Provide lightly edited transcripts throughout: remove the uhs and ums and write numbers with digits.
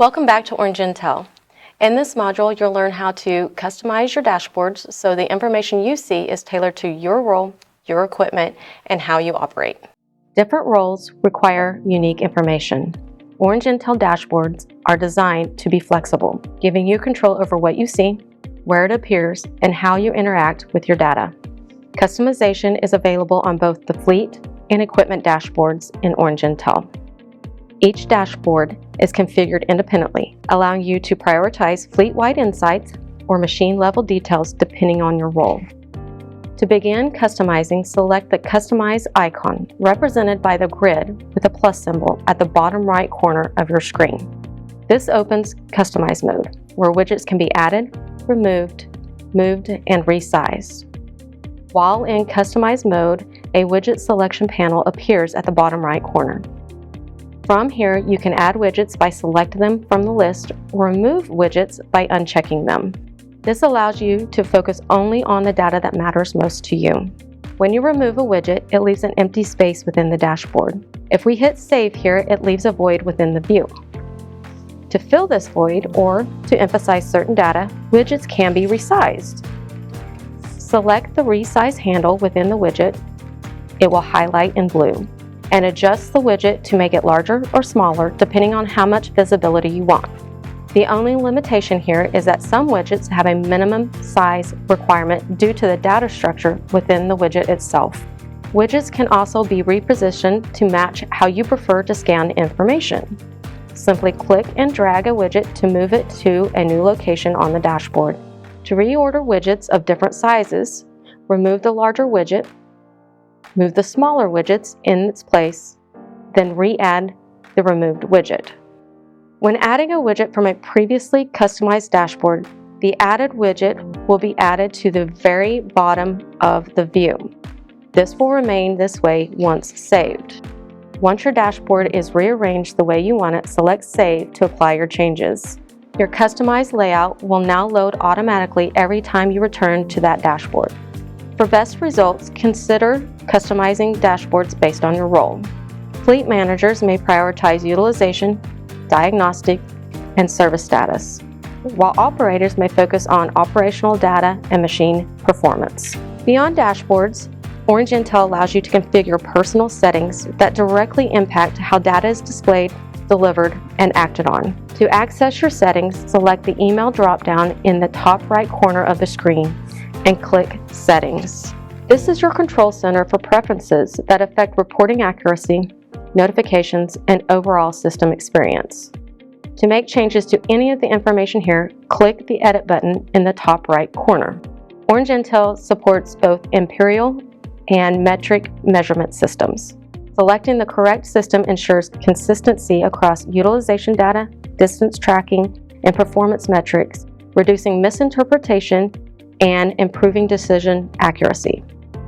Welcome back to Orange Intel. In this module, you'll learn how to customize your dashboards so the information you see is tailored to your role, your equipment, and how you operate. Different roles require unique information. Orange Intel dashboards are designed to be flexible, giving you control over what you see, where it appears, and how you interact with your data. Customization is available on both the fleet and equipment dashboards in Orange Intel. Each dashboard is configured independently, allowing you to prioritize fleet-wide insights or machine-level details depending on your role. To begin customizing, select the Customize icon, represented by the grid with a plus symbol at the bottom right corner of your screen. This opens Customize mode, where widgets can be added, removed, moved, and resized. While in Customize mode, a widget selection panel appears at the bottom right corner. From here, you can add widgets by selecting them from the list or remove widgets by unchecking them. This allows you to focus only on the data that matters most to you. When you remove a widget, it leaves an empty space within the dashboard. If we hit Save here, it leaves a void within the view. To fill this void or to emphasize certain data, widgets can be resized. Select the resize handle within the widget. It will highlight in blue, and adjust the widget to make it larger or smaller depending on how much visibility you want. The only limitation here is that some widgets have a minimum size requirement due to the data structure within the widget itself. Widgets can also be repositioned to match how you prefer to scan information. Simply click and drag a widget to move it to a new location on the dashboard. To reorder widgets of different sizes, remove the larger widget, move the smaller widgets in its place, then re-add the removed widget. When adding a widget from a previously customized dashboard, the added widget will be added to the very bottom of the view. This will remain this way once saved. Once your dashboard is rearranged the way you want it, select Save to apply your changes. Your customized layout will now load automatically every time you return to that dashboard. For best results, consider customizing dashboards based on your role. Fleet managers may prioritize utilization, diagnostic, and service status, while operators may focus on operational data and machine performance. Beyond dashboards, Orange Intel allows you to configure personal settings that directly impact how data is displayed, delivered, and acted on. To access your settings, select the email drop-down in the top right corner of the screen and click Settings. This is your control center for preferences that affect reporting accuracy, notifications, and overall system experience. To make changes to any of the information here, click the Edit button in the top right corner. Orange Intel supports both imperial and metric measurement systems. Selecting the correct system ensures consistency across utilization data, distance tracking, and performance metrics, reducing misinterpretation and improving decision accuracy.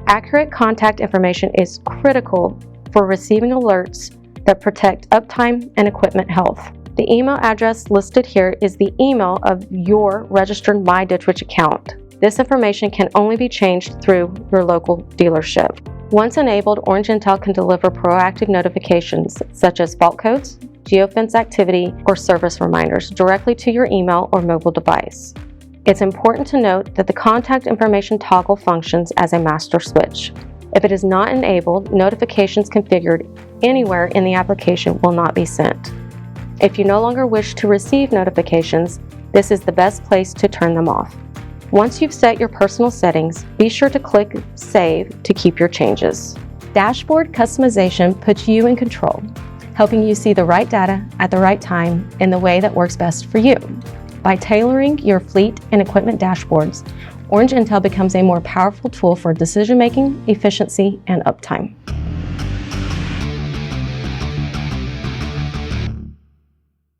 Accurate contact information is critical for receiving alerts that protect uptime and equipment health. The email address listed here is the email of your registered My Ditch Witch account. This information can only be changed through your local dealership. Once enabled, Orange Intel can deliver proactive notifications such as fault codes, geofence activity, or service reminders directly to your email or mobile device. It's important to note that the contact information toggle functions as a master switch. If it is not enabled, notifications configured anywhere in the application will not be sent. If you no longer wish to receive notifications, this is the best place to turn them off. Once you've set your personal settings, be sure to click Save to keep your changes. Dashboard customization puts you in control, helping you see the right data at the right time in the way that works best for you. By tailoring your fleet and equipment dashboards, Orange Intel becomes a more powerful tool for decision-making, efficiency, and uptime.